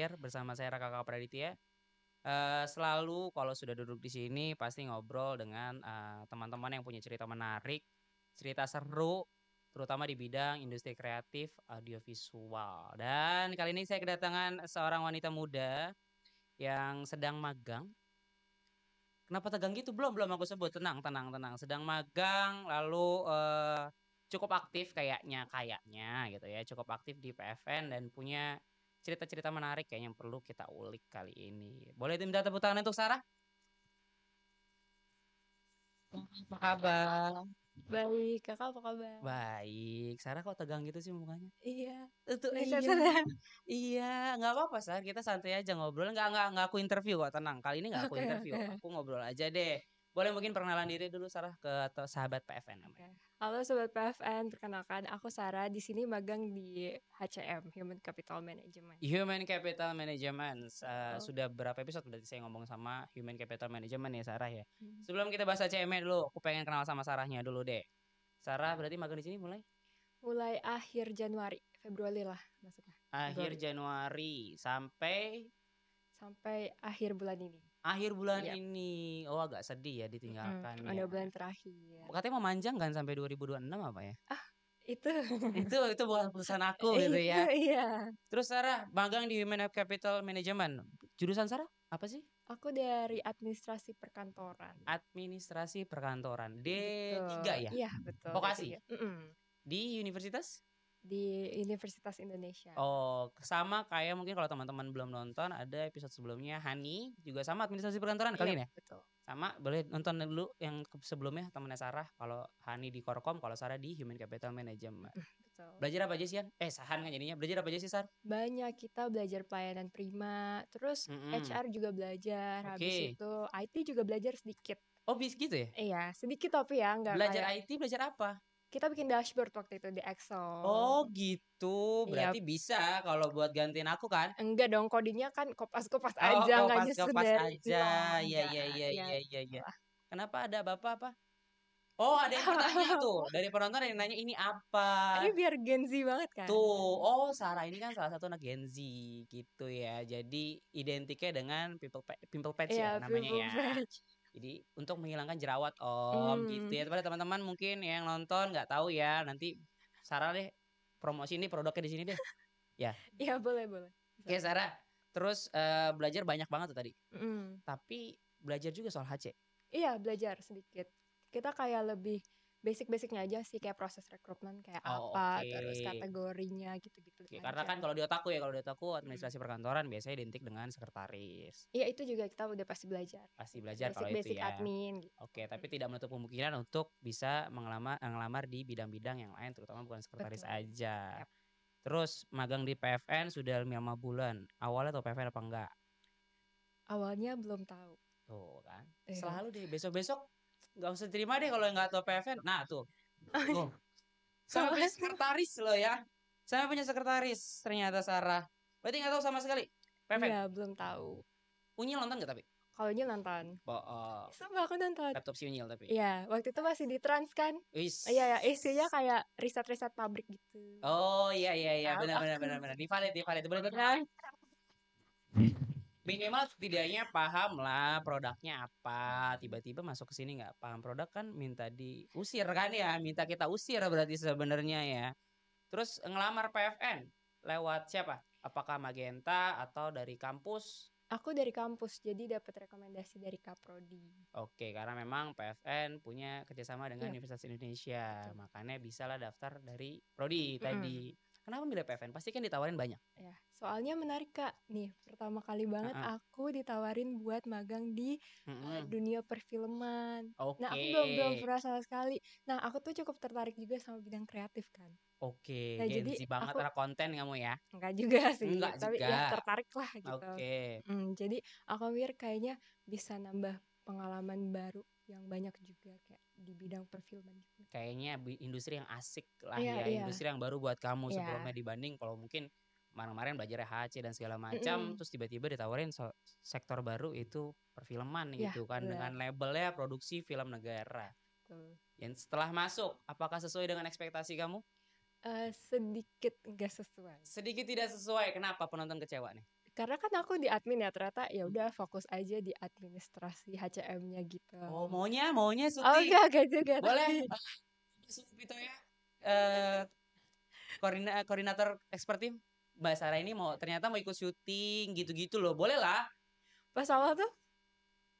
Player bersama saya Raka Praditya. Selalu kalau sudah duduk di sini pasti ngobrol dengan teman-teman yang punya cerita menarik, cerita seru, terutama di bidang industri kreatif audiovisual. Dan kali ini saya kedatangan seorang wanita muda yang sedang magang. Kenapa tegang gitu? Belum aku sebut. Tenang. Sedang magang, lalu cukup aktif kayaknya gitu ya. Cukup aktif di PFN dan punya cerita-cerita menarik kayaknya yang perlu kita ulik kali ini. Boleh minta tepuk tangan untuk Sarah? Apa kabar? Baik, kakak apa kabar? Baik. Sarah kok tegang gitu sih mukanya? Iya, Itu biasa iya. saja. Iya, nggak apa-apa Sarah. Kita santai aja ngobrol. Nggak aku interview kok, tenang. Kali ini nggak aku Oke, interview. oke, Aku ngobrol aja deh. Boleh mungkin perkenalan diri dulu Sarah ke sahabat PFN oke. namanya. Halo Sobat PFN, perkenalkan aku Sarah. Di sini magang di HCM, Human Capital Management. Human Capital Management. Betul. Sudah berapa episode berarti saya ngomong sama Human Capital Management ya Sarah ya. Hmm. Sebelum kita bahas HCM dulu, aku pengen kenal sama Sarahnya dulu deh. Sarah berarti magang di sini mulai Mulai akhir Januari, Februari lah masuknya. akhir Februari. Januari sampai Sampai akhir bulan ini. akhir bulan Yap. ini. Oh agak sedih ya ditinggalkannya. Udah bulan terakhir. Katanya mau manjang kan sampai 2026 apa ya? Ah, itu. Itu bukan keputusan aku gitu Itu ya. iya. Terus Sarah magang di Human Capital Management. Jurusan Sarah apa sih? Aku dari administrasi perkantoran. Administrasi perkantoran. D3 Betul. ya? Iya, betul Vokasi D3. di universitas? Di Universitas Indonesia. Oh, sama kayak mungkin kalau teman-teman belum nonton ada episode sebelumnya Hani juga sama administrasi perkantoran Iya, kali ini ya? betul. Sama, boleh nonton dulu yang sebelumnya temennya Sarah. Kalau Hani di Korkom, kalau Sarah di Human Capital Management. Betul. Belajar apa aja sih, Han? Sahan kan jadinya. Belajar apa aja sih, Sar? Banyak kita belajar pelayanan prima, terus Mm-mm. HR juga belajar, habis Oke. itu IT juga belajar sedikit. Oh, bis gitu ya? Iya, sedikit tapi ya, nggak Belajar kayak IT, belajar apa? kita bikin dashboard waktu itu di Excel. Oh, gitu. Iya, Berarti bisa kalau buat gantiin aku kan? enggak dong, codingnya kan kopas-kopas Oh, aja, nggak nyusun kopas dari aja. nol, Iya, enggak. iya, iya, Ya, iya, iya, iya. lah. Kenapa ada bapak apa? Oh, ada yang bertanya tuh. Dari penonton ada yang nanya ini apa? Ini biar Gen Z banget kan? Tuh, oh Sarah ini kan salah satu anak Gen Z gitu ya. Jadi identiknya dengan pimple patch Iya, ya namanya people ya. patch. Jadi untuk menghilangkan jerawat om gitu Hmm, ya. Pada teman-teman mungkin yang nonton nggak tahu ya. Nanti Sarah deh promosi ini produknya di sini deh. Ya, iya boleh boleh. oke Bisa. Sarah. Terus belajar banyak banget tuh tadi. Mm. Tapi belajar juga soal HC. Iya, belajar sedikit. Kita kayak lebih basic-basicnya aja sih, kayak proses rekrutmen kayak Oh apa, oke. terus kategorinya gitu-gitu Oke, karena aja. kan kalau di otakku ya, kalau di otakku Mm. administrasi perkantoran biasanya identik dengan sekretaris. Iya, itu juga kita udah pasti belajar. Pasti Gitu. belajar kalau itu Basic-basic ya. admin gitu. Oke, tapi tidak menutup kemungkinan untuk bisa ngelamar di bidang-bidang yang lain, terutama bukan sekretaris Betul. aja. Yap. Terus magang di PFN sudah 5 bulan. Awalnya tau PFN apa enggak? Awalnya belum tahu. Tuh kan. Iya. Selalu deh besok-besok nggak usah terima deh kalau nggak tahu PFN. Nah tuh. Tuh. Sampai punya sekretaris loh ya. Sampai punya sekretaris ternyata Sarah. Berarti nggak tahu sama sekali PFN. Iya, belum tahu. Unyil nonton nggak tapi? Kalau ini nonton. Oh, Sumpah aku nonton. laptop si Unyil tapi. Iya, waktu itu masih di Trans kan? Wis. Iya, ya, isinya kayak riset-riset pabrik gitu. Oh iya iya iya Tahu benar benar aku. benar benar. Di valid di valid. Boleh boleh. Nah, Minimal setidaknya paham lah produknya apa. Tiba-tiba masuk ke sini nggak paham produk kan minta diusir kan ya, minta kita usir berarti sebenarnya ya. Terus ngelamar PFN lewat siapa? Apakah Magenta atau dari kampus? aku dari kampus, jadi dapat rekomendasi dari Kaprodi. Oke, karena memang PFN punya kerjasama dengan Iya, Universitas Indonesia, betul. makanya bisa lah daftar dari Prodi Mm-mm. tadi. Kenapa milih PFN? Pasti kan ditawarin banyak. Ya, soalnya menarik Kak. Nih, pertama kali banget Heeh. aku ditawarin buat magang di Mm-mm. dunia perfilman. Nah, aku Oke, belum pernah sama sekali. Nah, aku tuh cukup tertarik juga sama bidang kreatif kan. oke, Nah, Gen jadi Z banget aku arah konten kamu ya? enggak juga sih, Enggak tapi ya juga. tertarik lah gitu. Oke. Jadi aku mikir kayaknya bisa nambah pengalaman baru yang banyak juga kayak di bidang perfilman juga. Kayaknya industri yang asik lah Iya, ya, iya, industri yang baru buat kamu iya. sebelumnya dibanding kalau mungkin kemarin-kemarin belajar HC dan segala macam, Mm-mm. terus tiba-tiba ditawarin sektor baru itu perfilman Iya, gitu kan benar. dengan labelnya produksi film negara. Tuh. Yang setelah masuk, apakah sesuai dengan ekspektasi kamu? Sedikit enggak sesuai. Sedikit tidak sesuai. Kenapa penonton kecewa nih? Karena kan aku di admin ya, ternyata ya udah fokus aja di administrasi HCM-nya gitu. Oh, maunya Oh syuting. enggak juga Boleh. tapi Itu ya. Koordinator expert team Mbak Sarah ini ternyata mau ikut syuting gitu-gitu loh. Boleh lah. pas awal tuh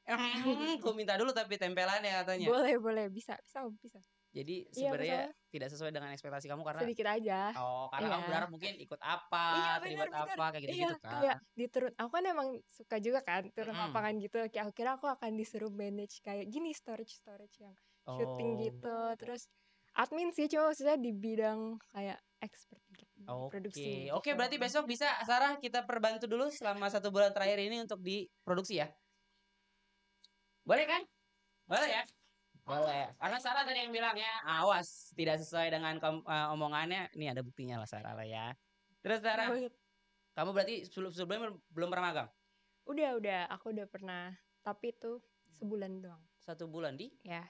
Aku minta dulu tapi tempelannya katanya. boleh bisa bisa. Jadi Iya pas sebenarnya awal tidak sesuai dengan ekspektasi kamu karena sedikit aja. karena kamu Iya. berharap mungkin ikut Iya apa, terlibat benar-benar. apa kayak Iya gitu-gitu kan. kayak diturun. Aku kan emang suka juga kan turun Mm-mm. lapangan gitu. Kayak aku kira aku akan disuruh manage kayak gini storage yang syuting Oh, gitu. Terus admin sih cuma maksudnya di bidang kayak expert gitu di produksinya oke. gitu. Berarti besok bisa Sarah kita perbantu dulu selama 1 bulan terakhir ini untuk diproduksi ya. Boleh kan? Boleh ya? Boleh. Karena Sarah tadi yang bilang ya, awas tidak sesuai dengan omongannya. Ini ada buktinya lah Sarah lah ya. Terus Iya Sarah, banget. kamu berarti sebelumnya belum pernah magang? Udah, aku udah pernah. Tapi itu sebulan doang. 1 bulan di? Ya,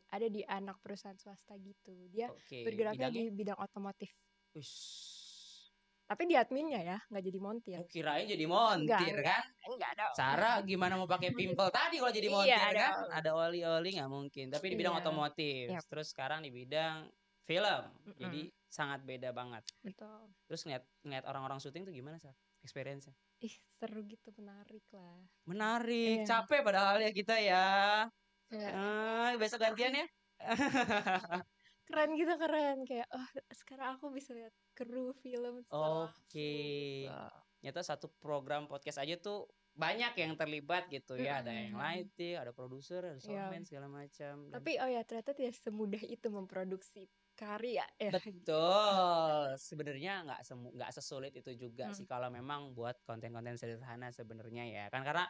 ada di anak perusahaan swasta gitu. Dia Oke, bergeraknya bidangnya? di bidang otomotif. Ush. Tapi di adminnya ya, nggak jadi montir. Oh, kirain jadi montir Enggak. kan? Enggak dong. Sarah gimana mau pakai pimpel tadi kalau jadi Iya montir kan? dong. Ada oli-oli nggak mungkin. Tapi di bidang Iya. otomotif. Yap. Terus sekarang di bidang film. Mm-mm. Jadi sangat beda banget. Betul. Terus ngeliat orang-orang syuting tuh gimana sih experience-nya? Ih, seru gitu, menarik lah. Menarik, Iya. capek padahal ya kita ya. Kayak Besok gantian ya. keren gitu, keren. Kayak, oh sekarang aku bisa lihat kru film secara Oke. langsung gitu. Nyata satu program podcast aja tuh banyak yang terlibat gitu ya. Ada yang Mm-mm. lighting, ada produser, ada Iya. soundman segala macam. Dan Tapi oh ya ternyata tidak semudah itu memproduksi karya ya. betul. Sebenarnya nggak sesulit itu juga Hmm. sih kalau memang buat konten-konten sederhana sebenarnya ya. Kan karena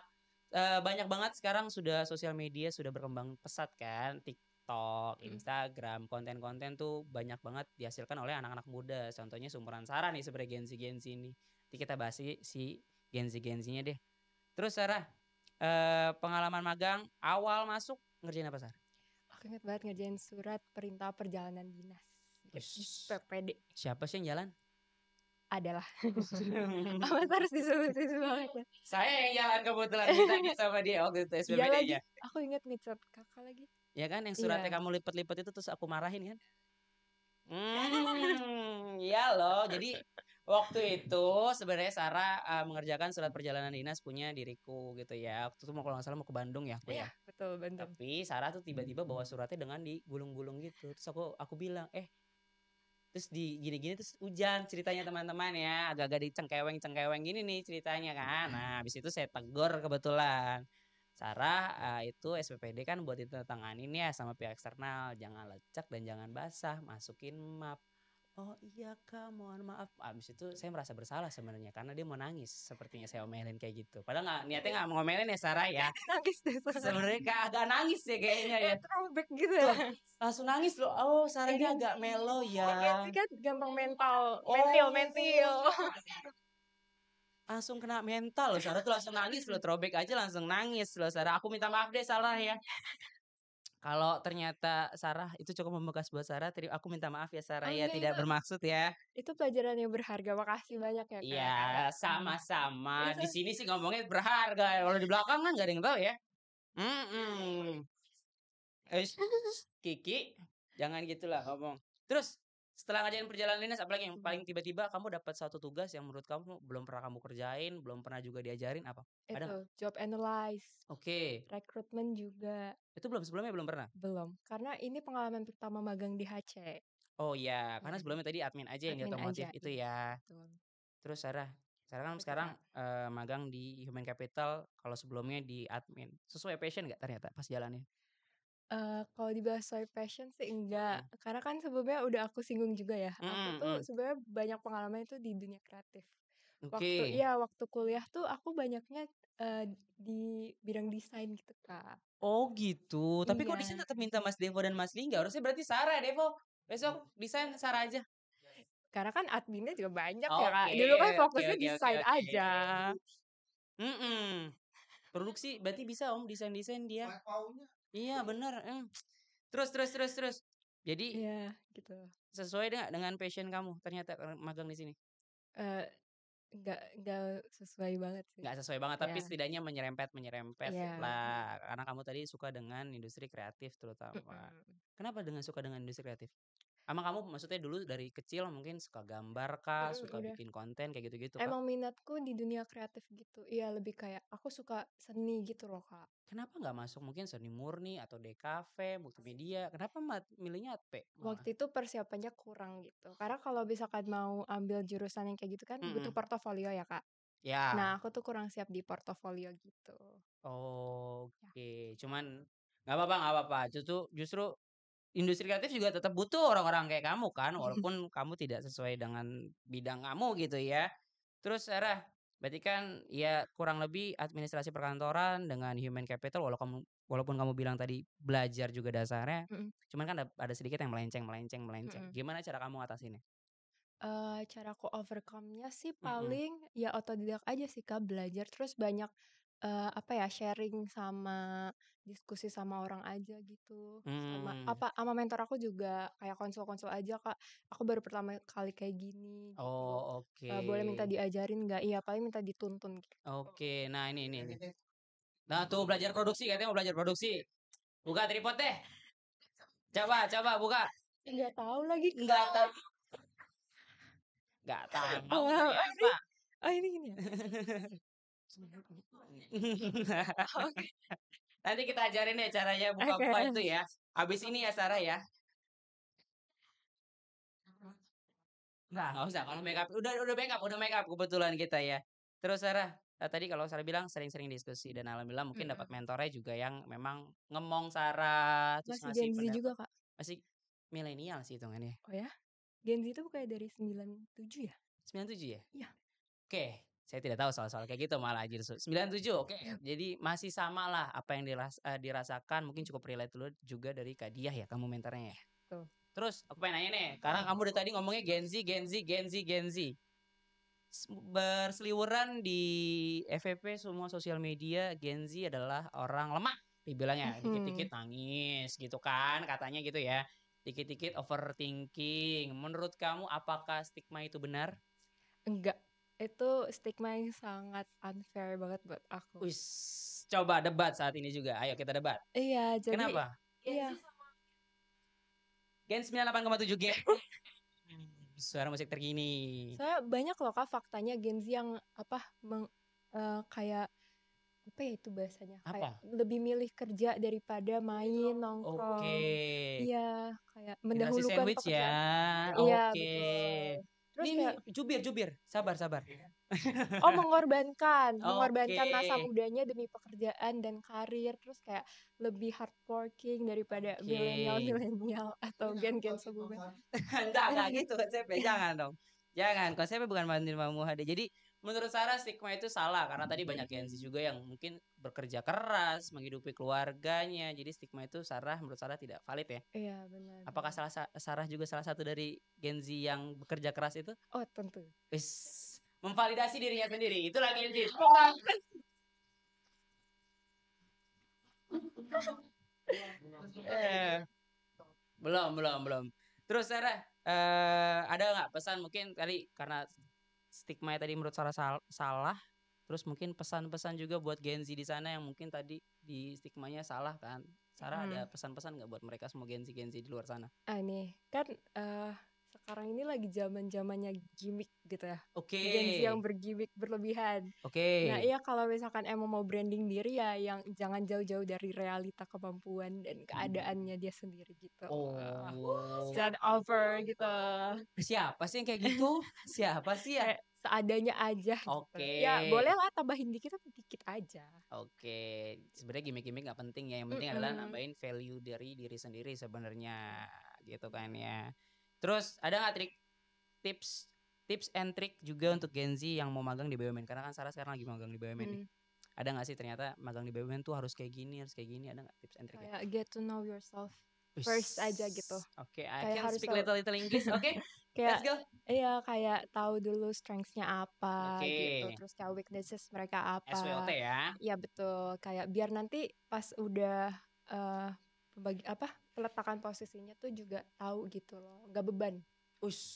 banyak banget sekarang sudah sosial media sudah berkembang pesat kan. TikTok, Hmm. Instagram, konten-konten tuh banyak banget dihasilkan oleh anak-anak muda. Contohnya seumuran Sarah nih sebenarnya Gen Z ini. Nanti kita bahas si Gen Z-nya deh. Terus Sarah, pengalaman magang awal masuk ngerjain apa Sarah? Aku ingat banget ngerjain surat perintah perjalanan dinas. Ush, PPD siapa sih yang jalan? adalah. Amat harus disebutin banget ya. Saya yang jalan kebetulan ditanya sama dia waktu itu Iya lagi, SPPD-nya. aku ingat ngechat kakak lagi. Ya kan yang suratnya Iya. kamu lipet-lipet itu terus aku marahin kan? Iya loh. Jadi waktu itu sebenarnya Sarah mengerjakan surat perjalanan dinas punya diriku gitu ya. Waktu itu mau kalau nggak salah mau ke Bandung ya aku Iya, ya. betul Bandung. Tapi Sarah tuh tiba-tiba bawa suratnya dengan digulung-gulung gitu. Terus aku bilang, terus di gini-gini terus hujan ceritanya teman-teman ya. Agak-agak dicengkeweng-cengkeweng gini nih ceritanya kan. Nah, habis itu saya tegur kebetulan. Sarah itu SPPD kan buat ditandatanganin ya sama pihak eksternal. Jangan lecek dan jangan basah. Masukin map. Oh iya kak, mohon maaf. Abis itu saya merasa bersalah sebenarnya karena dia mau nangis. Sepertinya saya omelin kayak gitu. Padahal niatnya nggak mau ngomelin ya Sarah ya. Nangis deh Sarah. Sebenarnya kayak agak nangis ya kayaknya ya. Throwback gitu Tuh ya. langsung nangis loh. Oh Sarah ini Gen Z. agak melo ya. Gen Z kan gampang mental, Oh, mentil. langsung kena mental loh. Sarah tuh langsung nangis loh. Throwback aja langsung nangis loh Sarah. Aku minta maaf deh salah ya. Kalau ternyata Sarah itu cukup membekas buat Sarah, aku minta maaf ya Sarah Oh ya, enggak, tidak bermaksud ya. itu pelajaran yang berharga. Makasih banyak ya Iya, kak. Kayak sama-sama. itu Di sini sih ngomongnya berharga. Kalau di belakang kan gak ada yang tahu ya. Kiki, jangan gitulah ngomong. Terus setelah ngajarin perjalanan dinas, apalagi yang paling tiba-tiba kamu dapat satu tugas yang menurut kamu belum pernah kamu kerjain, belum pernah juga diajarin apa? Ada itu nggak? job analyze, Oke, rekrutmen juga itu sebelumnya belum pernah. belum. Karena ini pengalaman pertama magang di HC. Oh iya, karena sebelumnya tadi admin aja yang di Admin otomotif aja, itu iya ya. betul. Terus Sarah, Sarah kan Apa tuh sekarang kak? magang di Human Capital, kalau sebelumnya di admin. Sesuai passion nggak ternyata pas jalannya? Kalau dibahas soal passion sih enggak, Hmm. karena kan sebelumnya udah aku singgung juga ya, aku Hmm, tuh hmm. sebenarnya banyak pengalaman itu di dunia kreatif. Oke. Waktu kuliah tuh aku banyaknya, di bidang desain gitu, Kak. Oh gitu. Tapi kok desain Iya, tetap minta Mas Devo dan Mas Lingga? Harusnya berarti Sarah Devo. Besok desain Sarah aja. karena kan adminnya juga banyak ya, Kak. Oke, Dulu kan oke, fokusnya oke, oke, desain oke. aja. Mm-mm. Produksi berarti bisa Om desain-desain dia. Iya bener. Terus. Jadi Iya, gitu. sesuai dengan passion kamu ternyata magang di sini. nggak sesuai banget sih. Nggak sesuai banget, tapi Ya, setidaknya menyerempet iya. lah, karena kamu tadi suka dengan industri kreatif terutama. Mhm. Kenapa suka dengan industri kreatif? Emang kamu maksudnya dulu dari kecil mungkin suka gambar kah, suka Udah. bikin konten kayak gitu-gitu kah? Emang minatku di dunia kreatif gitu. Iya, lebih kayak aku suka seni gitu loh, Kak. Kenapa nggak masuk mungkin seni murni atau DKV, multimedia? Kenapa milihnya AP malah? Waktu itu persiapannya kurang gitu. Karena kalau misalkan mau ambil jurusan yang kayak gitu kan butuh Mhm, portofolio ya, Kak. Nah, ya. aku tuh kurang siap di portofolio gitu. Ya. Oke, cuman nggak apa-apa, justru justru industri kreatif juga tetap butuh orang-orang kayak kamu kan, walaupun kamu tidak sesuai dengan bidang kamu gitu ya. Terus Sarah, berarti kan ya kurang lebih administrasi perkantoran dengan human capital walaupun kamu bilang tadi belajar juga dasarnya, Mhm cuman kan ada sedikit yang melenceng. mhm. Gimana cara kamu ngatasinnya? Caraku overcome-nya sih Mhm. paling ya otodidak aja sih, Kak, belajar terus banyak, apa ya, sharing sama diskusi sama orang aja gitu, sama Mmm. sama mentor aku juga kayak konsul-konsul aja, Kak, "Aku baru pertama kali kayak gini," gitu, Oh, oke. "Boleh minta diajarin nggak?" Iya, paling minta dituntun gitu. Oke. Nah, ini. Nah, tuh belajar produksi, katanya mau belajar produksi. Buka tripod deh. Coba buka. Nggak tahu lagi, Nggak Kak. tahu, nggak tahu Oh, ini ternyata. ini gini ya? Oke Nanti kita ajarin deh caranya buka-buka itu oke. ya. Habis ini ya Sarah ya. Nggak usah kalau makeup udah makeup kebetulan kita ya. Terus Sarah, tadi kalau Sarah bilang sering-sering diskusi dan alhamdulillah mungkin dapat Mhm. mentornya juga yang memang ngemong Sarah, terus Masih ngasih Gen Z juga, pendapat. Kak. Masih milenial sih hitungannya. Oh ya? Gen Z itu bukannya dari 97 ya? 97 ya? Iya. Oke, saya tidak tahu soal-soal kayak gitu malah justru. 97, oke. Jadi masih sama lah apa yang dirasakan mungkin cukup relate dulu juga dari Kak Diah ya, kamu mentornya ya? Tuh. Terus aku pengen nanya nih, karena kamu dari tadi ngomongnya Gen Z. Berseliweran di FVP semua sosial media, Gen Z adalah orang lemah dibilangnya. Mhm. Dikit-dikit nangis gitu kan, katanya gitu ya. Dikit-dikit overthinking. Menurut kamu apakah stigma itu benar? Enggak, itu stigma yang sangat unfair banget buat aku. Wis, coba debat saat ini juga. Ayo kita debat. Iya, jadi Kenapa? iya, Gen 98,7 Gen. Suara musik terkini. soalnya banyak loh Kak faktanya Gen Z yang apa, kayak apa ya itu bahasanya, kayak Apa? lebih milih kerja daripada main, Oke. nongkrong. Iya, kayak Generasi mendahulukan sandwich ya. pekerjaan. Iya, Oke. betul. Terus Nih, kayak jubir. Sabar. oh, mengorbankan Oke. mengorbankan masa mudanya demi pekerjaan dan karir, terus kayak lebih hardworking daripada Oke. milenial-milenial atau gen-gen sebelumnya. Enggak gitu konsepnya. Jangan dong. Jangan, konsepnya bukan banding Mamu HD. Jadi menurut Sarah stigma itu salah karena tadi banyak Gen Z juga yang mungkin bekerja keras, menghidupi keluarganya. Jadi stigma itu menurut Sarah tidak valid ya. Iya, benar Apakah benar. Sarah juga salah satu dari Gen Z yang bekerja keras itu? Oh, tentu. Wis, memvalidasi dirinya sendiri. Itulah Gen Z. Eh, belum. Terus Sarah, ada nggak pesan mungkin tadi karena stigma tadi menurut Sarah salah, terus mungkin pesan-pesan juga buat Gen Z di sana yang mungkin tadi di stigmanya salah kan? Sarah ada Mhm. pesan-pesan nggak buat mereka semua Gen Z di luar sana? Nih, kan, sekarang ini lagi zaman-zamannya gimmick gitu ya, Oke, Gen Z yang bergimmick berlebihan. oke. Nah, iya kalau misalkan emang mau branding diri ya yang jangan jauh-jauh dari realita kemampuan dan keadaannya dia sendiri gitu. Oh, Jangan over gitu. siapa sih yang kayak gitu? Siapa sih ya? Kayak seadanya aja gitu. Oke. Ya bolehlah tambahin dikit tapi dikit aja. Oke, sebenarnya gimmick-gimmick nggak penting ya. Yang penting adalah Mhm. nambahin value dari diri sendiri sebenarnya, gitu kan ya. Terus ada nggak tips tips and trick juga untuk Gen Z yang mau magang di BUMN? Karena kan Sarah sekarang lagi magang di BUMN nih. Mhm. Ada nggak sih ternyata magang di BUMN tuh harus kayak gini, harus kayak gini? Ada nggak tips and trick ya? Kayak get to know yourself first aja gitu. Wiss. Oke, I Kayak can harus speak tahu little English. Oke, let's kayak go. iya kayak tahu dulu strengths-nya apa Oke, gitu, terus kayak weaknesses mereka SWOT apa. ya. Iya betul, kayak biar nanti pas udah peletakan posisinya tuh juga tahu gitu loh, nggak beban.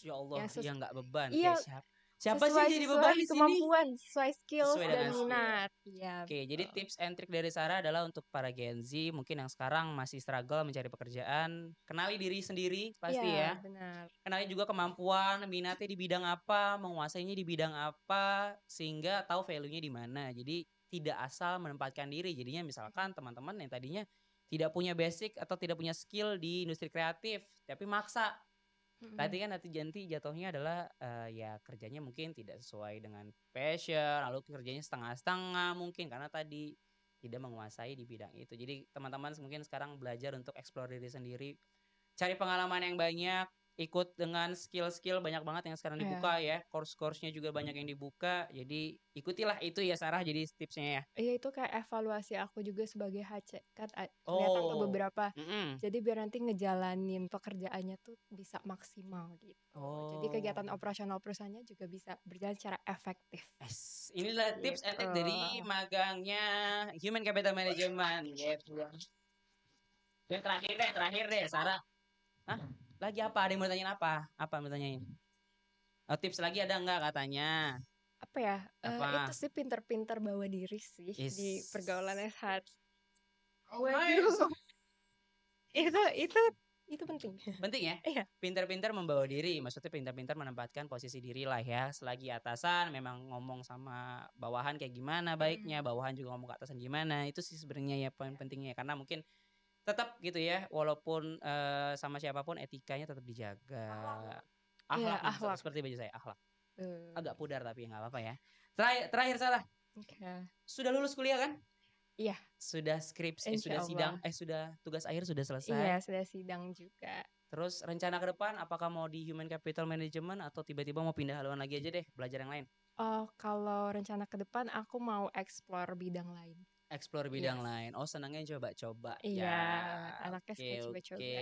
Ya Allah, Yang ya ses nggak beban. Kayak iya siapa? Siapa sih jadi beban di sini? Kemampuan, sesuai skill dan skill. minat. Iya. Oke, jadi tips and trick dari Sarah adalah untuk para Gen Z mungkin yang sekarang masih struggle mencari pekerjaan, kenali diri sendiri pasti ya. Benar. Kenali juga kemampuan, minatnya di bidang apa, menguasainya di bidang apa, sehingga tahu value-nya di mana. Jadi tidak asal menempatkan diri. Jadinya misalkan teman-teman yang tadinya tidak punya basic atau tidak punya skill di industri kreatif, tapi maksa. Berarti kan nanti jatuhnya adalah ya kerjanya mungkin tidak sesuai dengan passion, lalu kerjanya setengah-setengah mungkin karena tadi tidak menguasai di bidang itu. Jadi teman-teman mungkin sekarang belajar untuk explore diri sendiri, cari pengalaman yang banyak, ikut dengan skill-skill banyak banget yang sekarang dibuka ya, course-course-nya juga banyak yang dibuka. Jadi ikutilah itu ya Sarah, jadi tipsnya ya. Iya, itu kayak evaluasi aku juga sebagai HC kan kelihatan tuh beberapa. Jadi biar nanti ngejalanin pekerjaannya tuh bisa maksimal gitu. Jadi kegiatan operasional perusahaannya juga bisa berjalan secara efektif. Inilah tips and trick dari magangnya Human Capital Management gitu. Dan terakhir deh Sarah. Hah? Lagi apa? Ada yang mau tanyain apa? Apa mau tanyain? Oh, tips lagi ada nggak katanya? Apa ya? Itu sih pinter-pinter bawa diri sih di pergaulan SH. Waduh. Itu penting. Penting ya? Iya. Pintar-pintar membawa diri, maksudnya pintar-pintar menempatkan posisi diri lah ya. Selagi atasan memang ngomong sama bawahan kayak gimana baiknya, bawahan juga ngomong ke atasan gimana. Itu sih sebenarnya ya poin pentingnya, karena mungkin tetap gitu ya, walaupun sama siapapun etikanya tetap dijaga. Akhlak. Seperti baju saya, akhlak. Agak pudar tapi nggak apa-apa ya. Terakhir Sarah. Sudah lulus kuliah kan? Iya. Sudah skripsi, sudah sidang, sudah tugas akhir sudah selesai. Iya, sudah sidang juga. Terus rencana ke depan apakah mau di Human Capital Management atau tiba-tiba mau pindah haluan lagi aja deh, belajar yang lain? Oh, kalau rencana ke depan aku mau explore bidang lain. Explore bidang lain. Oh, senangnya coba-coba. Iya, anaknya suka coba-coba.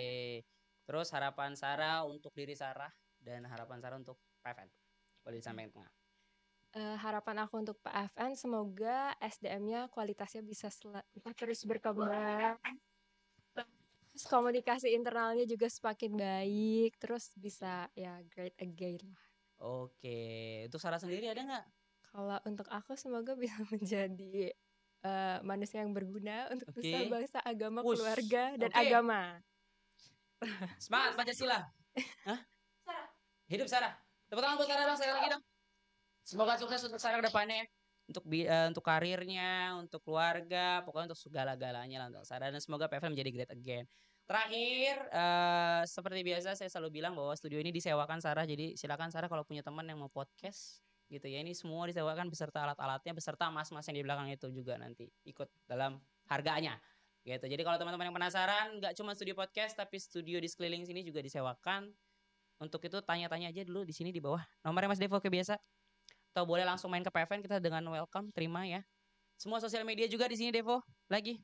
Terus harapan Sarah untuk diri Sarah dan harapan Sarah untuk PFN. Boleh disampaikan tengah. Harapan aku untuk PFN semoga SDM-nya kualitasnya bisa terus berkembang. Terus komunikasi internalnya juga semakin baik, terus bisa ya great again lah. Oke, untuk Sarah sendiri ada nggak? Kalau untuk aku semoga bisa menjadi manusia yang berguna untuk nusa, bangsa, agama, keluarga, dan agama. Semangat Pancasila. Hah? Hidup Sarah. Tepuk tangan buat Sarah dong, sekali lagi dong. Semoga sukses untuk Sarah ke depannya, untuk karirnya, untuk keluarga, pokoknya untuk segala-galanya lah untuk Sarah, dan semoga PFN menjadi great again. Terakhir, seperti biasa saya selalu bilang bahwa studio ini disewakan Sarah, jadi silakan Sarah kalau punya teman yang mau podcast gitu ya, ini semua disewakan beserta alat-alatnya, beserta mas-mas yang di belakang itu juga nanti ikut dalam harganya gitu. Jadi kalau teman-teman yang penasaran, nggak cuma studio podcast tapi studio di sekeliling sini juga disewakan. Untuk itu tanya-tanya aja dulu di sini di bawah nomornya Mas Devo kayak biasa, atau boleh langsung main ke PFN, kita dengan welcome, terima ya. Semua sosial media juga di sini Devo lagi.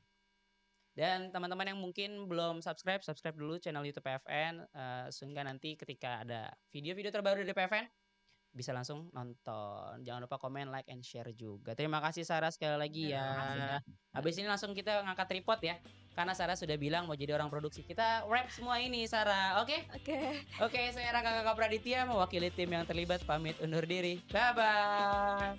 Dan teman-teman yang mungkin belum subscribe dulu channel YouTube PFN, sehingga nanti ketika ada video-video terbaru dari PFN bisa langsung nonton. Jangan lupa komen, like, and share juga. Terima kasih Sarah sekali lagi ya. Habis ini langsung kita ngangkat tripod ya, karena Sarah sudah bilang mau jadi orang produksi. Kita wrap semua ini Sarah, oke? Oke, saya Raka Kakak Praditya mewakili tim yang terlibat pamit undur diri. Bye-bye.